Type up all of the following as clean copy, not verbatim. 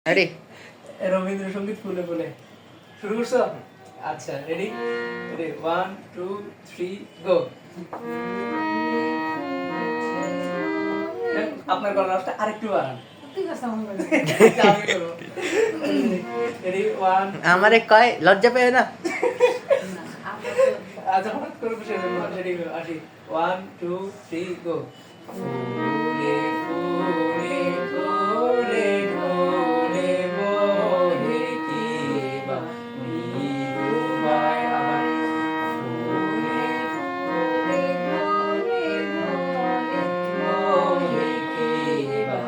Ready. Rabindrasangeet ফুলে ফুলে শুরু করছো? আচ্ছা, রেডি রেডি 1 2 3 গো। আপনার গলাটা আরেকটু বাড়ান। আমি করবো। রেডি 1 আমারে কয় লজ্জা পেয়ে না। আচ্ছা, হঠাৎ করে খুশি হয়ে গেল। রেডি আসি 1 2 3 গো। ফুলে ফুলে ফুলে ফুলে বহে কি বা নিরুপায়। আবার ফুলে ফুলে ফুলে বহে কি বা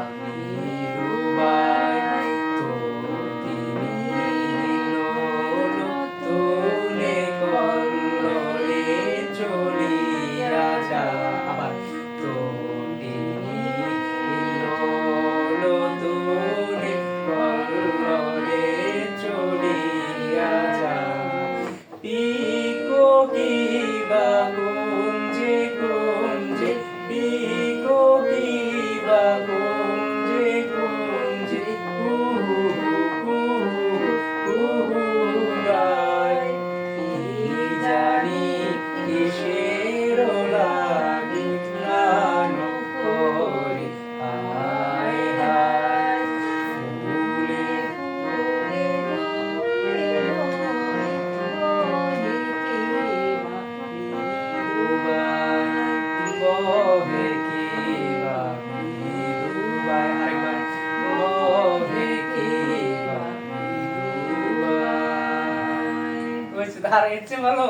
নিরুপায়। তোতিনি লোলো তুলে কল্লোলে চলিয়া যা। আবার তোতিনি লোলো তুলে কল্লোলে চলিয়া যা। পিকো কিবা কুঞ্জে কুঞ্জে পিকো কিবা কুঞ্জে কুঞ্জে কুহু কুহু কুহুরায়। কি জানি কিসের লাগি প্রাণ করে হায় হায়। ফুলে ফুলে ফুলে বহে কি বা নিরুপায়। বহে কি বা নিরুপায়। আরেকবার বহে কি বা নিরুপায়। হয়েছে, তার এর চেয়ে ভালো।